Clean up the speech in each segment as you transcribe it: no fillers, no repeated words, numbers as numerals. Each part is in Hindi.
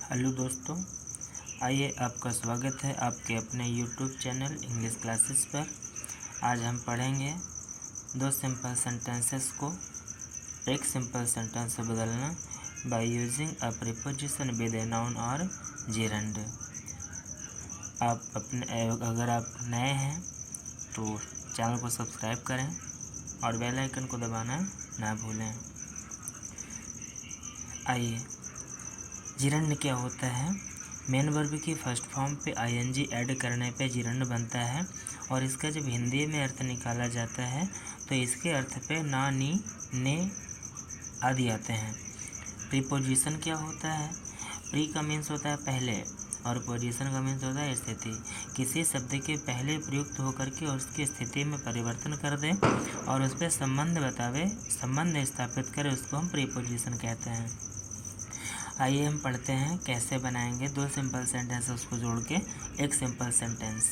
हेलो दोस्तों, आइए आपका स्वागत है आपके अपने यूट्यूब चैनल इंग्लिश क्लासेस पर। आज हम पढ़ेंगे दो सिंपल सेंटेंसेस को एक सिंपल सेंटेंस से बदलना by using a preposition with a noun और जेरंड। अगर आप नए हैं तो चैनल को सब्सक्राइब करें और बेल आइकन को दबाना ना भूलें। आइए, जिरंड क्या होता है? मेन वर्ब की फर्स्ट फॉर्म पे आईएनजी ऐड करने पे जिरंड बनता है और इसका जब हिंदी में अर्थ निकाला जाता है तो इसके अर्थ पे ना, नी, ने आदि आते हैं। प्रीपोजिशन क्या होता है? प्री का मीन्स होता है पहले और पोजीशन का मीन्स होता है स्थिति। किसी शब्द के पहले प्रयुक्त होकर के उसकी स्थिति में परिवर्तन कर दे और उस पर संबंध स्थापित करे, उसको हम प्रीपोजिशन कहते हैं। आइए हम पढ़ते हैं कैसे बनाएंगे दो सिंपल सेंटेंस उसको जोड़ के एक सिंपल सेंटेंस।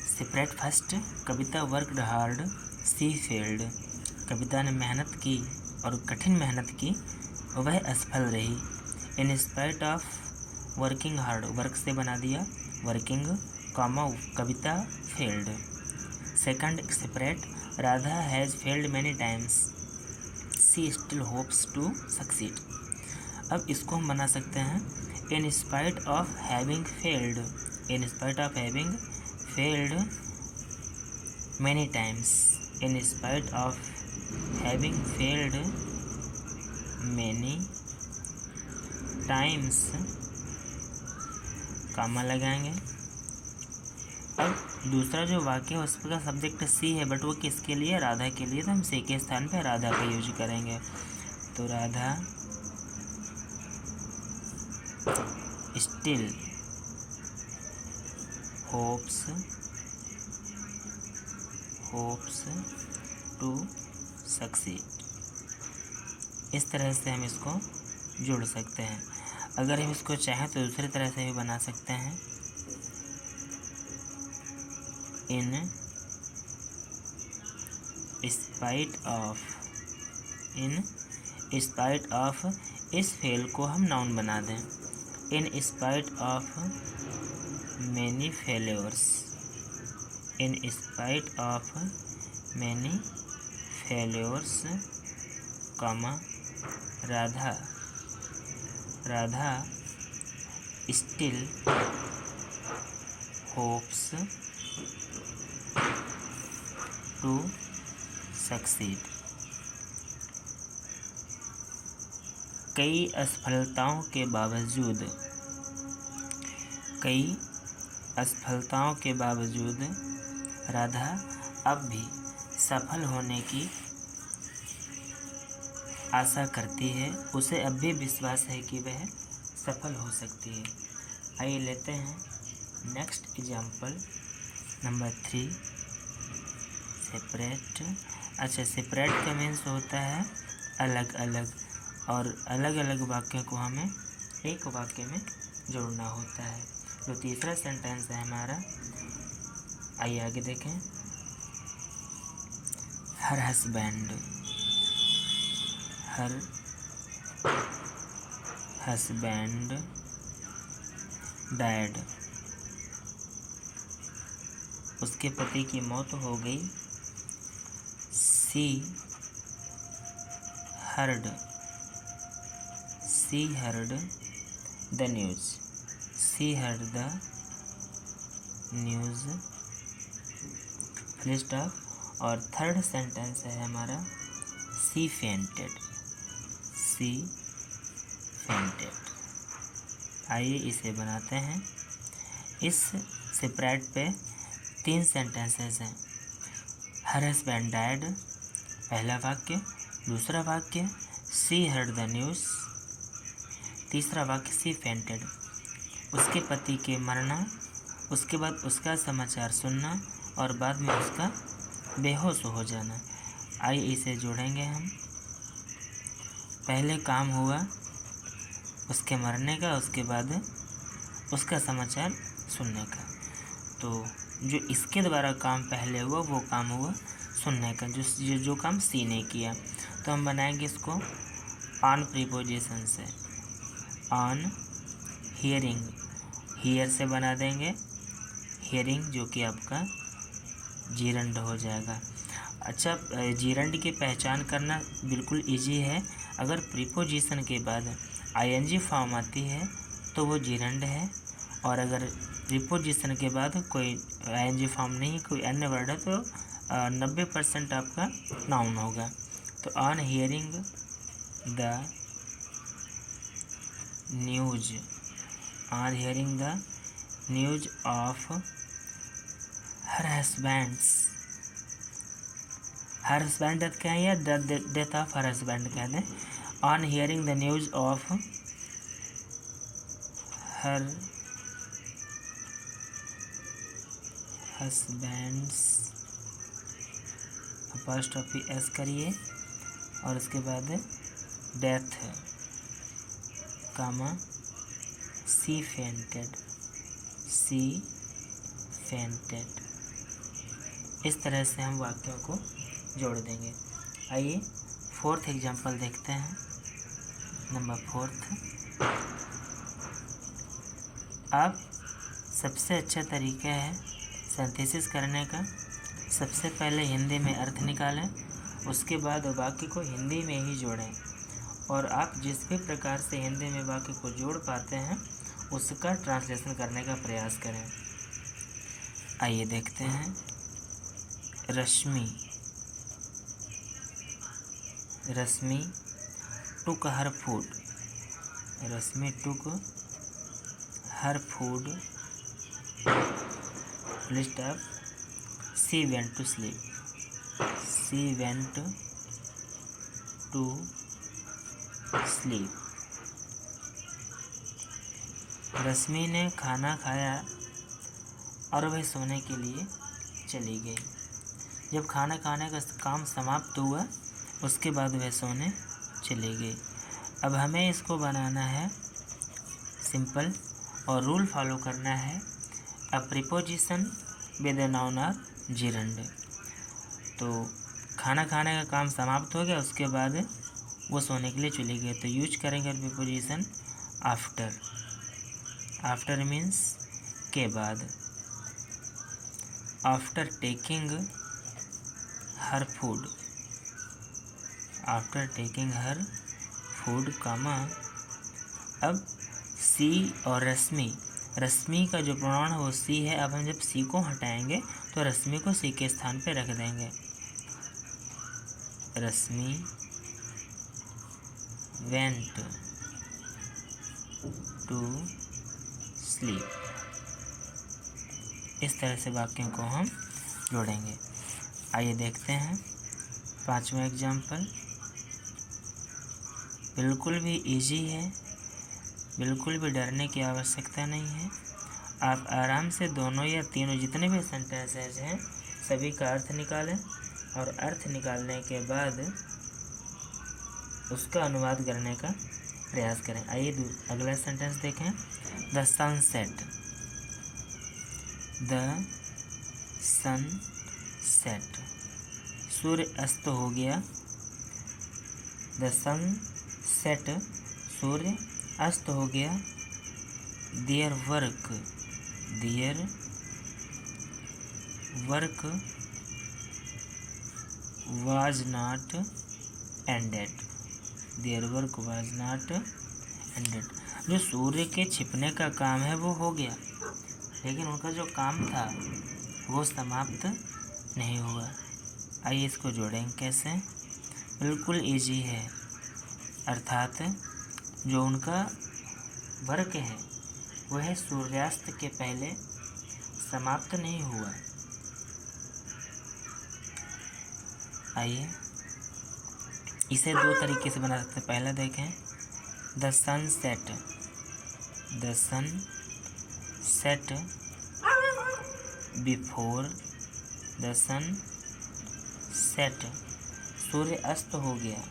सेपरेट फर्स्ट, कविता वर्कड हार्ड, सी फेल्ड। कविता ने मेहनत की और कठिन मेहनत की, वह असफल रही। In spite of working hard, work से बना दिया working, comma Kavita failed. Second separate, Radha has failed many times, she still hopes to succeed. अब इसको हम बना सकते हैं in spite of having failed, in spite of having failed many times, in spite of having failed many times, comma लगाएंगे। अब दूसरा जो वाक्य है उसका सब्जेक्ट सी है, बट वो किसके लिए? राधा के लिए, तो हम सी के स्थान पे राधा का यूज करेंगे। तो Radha still hopes to succeed. इस तरह से हम इसको जोड़ सकते हैं। अगर हम इसको चाहें तो दूसरी तरह से भी बना सकते हैं। इन स्पाइट ऑफ इस फेल को हम नाउन बना दें। In spite of many failures, in spite of many failures, comma Radha still hopes to succeed. कई असफलताओं के बावजूद राधा अब भी सफल होने की आशा करती है, उसे अब भी विश्वास है कि वह सफल हो सकती है। आइए लेते हैं नेक्स्ट एग्जाम्पल नंबर 3, सेपरेट। अच्छा, सेपरेट का मीन्स होता है अलग अलग, और अलग अलग वाक्यों को हमें एक वाक्य में जोड़ना होता है। जो तीसरा सेंटेंस है हमारा, आइए आगे देखें। हर हस्बैंड डायड, उसके पति की मौत हो गई। She heard the news, full stop. और थर्ड सेंटेंस है हमारा सी फेंटेड। आइए इसे बनाते हैं। इस सेपरेट पे 3 सेंटेंसेस हैं। हर हस्बैंड डायड पहला वाक्य, दूसरा वाक्य सी हर्ड द न्यूज़, तीसरा वाक्य सी फेंटेड, उसके पति के मरना, उसके बाद उसका समाचार सुनना और बाद में उसका बेहोश हो जाना। आइए इसे जोड़ेंगे हम। पहले काम हुआ उसके मरने का, उसके बाद उसका समाचार सुनने का। तो जो इसके द्वारा काम पहले हुआ वो काम हुआ सुनने का, जो काम सी ने किया। तो हम बनाएंगे इसको ऑन प्रीपोजिशन से, ऑन हियरिंग, हियर से बना देंगे हियरिंग, जो कि आपका जीरंड हो जाएगा। अच्छा, जीरंड की पहचान करना बिल्कुल इजी है। अगर प्रीपोजिशन के बाद आईएनजी फॉर्म आती है तो वो जीरंड है, और अगर प्रीपोजिशन के बाद कोई आईएनजी फॉर्म नहीं, कोई अन्य वर्ड है, तो 90% आपका नाउन होगा। तो on hearing the news, on hearing the news of her husband's, her husband death कहें या डेथ ऑफ हर हस्बैंड कह दें। On hearing the news of her husband's, apostrophe S करिए और उसके बाद डेथ, कामा सी फेंटेड, सी फेंटेड। इस तरह से हम वाक्यों को जोड़ देंगे। आइए 4th एग्जाम्पल देखते हैं। नंबर 4th, अब सबसे अच्छा तरीका है सिंथेसिस करने का। सबसे पहले हिंदी में अर्थ निकालें, उसके बाद वाक्य को हिंदी में ही जोड़ें, और आप जिस भी प्रकार से हिंदी में वाक्य को जोड़ पाते हैं उसका ट्रांसलेशन करने का प्रयास करें। आइए देखते हैं। Rashmi, Rashmi took her food, Rashmi took her food, list of, she went to sleep, she went to sleep. Rashmi ने खाना खाया और वह सोने के लिए चली गई। जब खाना खाने का काम समाप्त हुआ उसके बाद वह सोने चली गई। अब हमें इसको बनाना है सिंपल, और रूल फॉलो करना है। अ प्रीपोजिशन विद ए नाउन और जीरंड। तो खाना खाने का काम समाप्त हो गया, उसके बाद वो सोने के लिए चली गई, तो यूज करेंगे प्रीपोजिशन आफ्टर। आफ्टर मीन्स के बाद। After taking her food, after taking her food, comma. अब सी और रश्मि, रश्मि का जो प्रोनाउन है वो सी है। अब हम जब सी को हटाएंगे तो रश्मि को सी के स्थान पे रख देंगे। रश्मि वेंट टू स्लीप। इस तरह से वाक्यों को हम जोड़ेंगे। आइए देखते हैं 5वां एग्जाम्पल। बिल्कुल भी इजी है, बिल्कुल भी डरने की आवश्यकता नहीं है। आप आराम से दोनों या तीनों जितने भी सेंटेंसेस हैं सभी का अर्थ निकालें, और अर्थ निकालने के बाद उसका अनुवाद करने का प्रयास करें। आइए अगला सेंटेंस देखें। The sun set, the sun set, सूर्य अस्त हो गया। द सन सेट, सूर्य अस्त हो गया। Their work, their work was not ended, their work was not ended। जो सूर्य के छिपने का काम है वो हो गया, लेकिन उनका जो काम था वो समाप्त नहीं हुआ। आइए इसको जोड़ेंगे कैसे। बिल्कुल इजी है, अर्थात जो उनका वर्क है वह सूर्यास्त के पहले समाप्त नहीं हुआ। आइए इसे दो तरीके से बना सकते हैं। पहला देखें, the sun set, the sun set before, the sun set, सूर्य अस्त हो गया।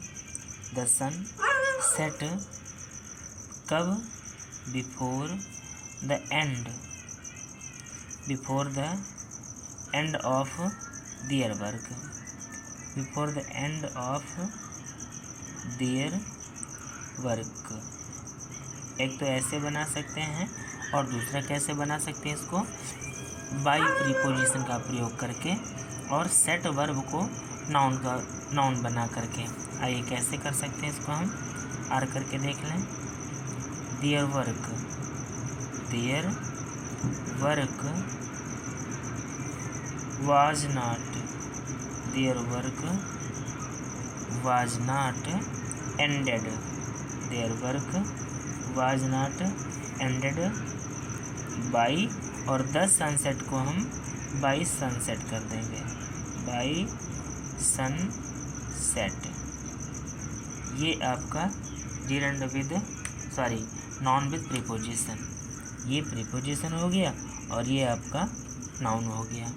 द सन सेट कब, before the end, before the end of their work, before the end of their work. एक तो ऐसे बना सकते हैं और दूसरा कैसे बना सकते हैं इसको, बाई प्रीपोजिशन का प्रयोग करके और सेट वर्ब को नाउन बना करके। आइए कैसे कर सकते हैं इसको हम आर करके देख लें। Their work was not, their work was not ended, their work was not ended by, और द सनसेट को हम बाई सनसेट कर देंगे, बाई सनसेट। ये आपका नाउन विद प्रीपोजिशन, ये प्रीपोजिशन हो गया और ये आपका नाउन हो गया।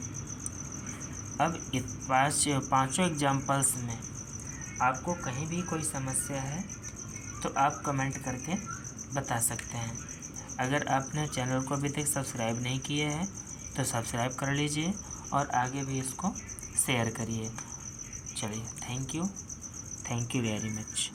अब पांचों एग्जाम्पल्स में आपको कहीं भी कोई समस्या है तो आप कमेंट करके बता सकते हैं। अगर आपने चैनल को अभी तक सब्सक्राइब नहीं किया है तो सब्सक्राइब कर लीजिए और आगे भी इसको शेयर करिए। चलिए, थैंक यू वेरी मच।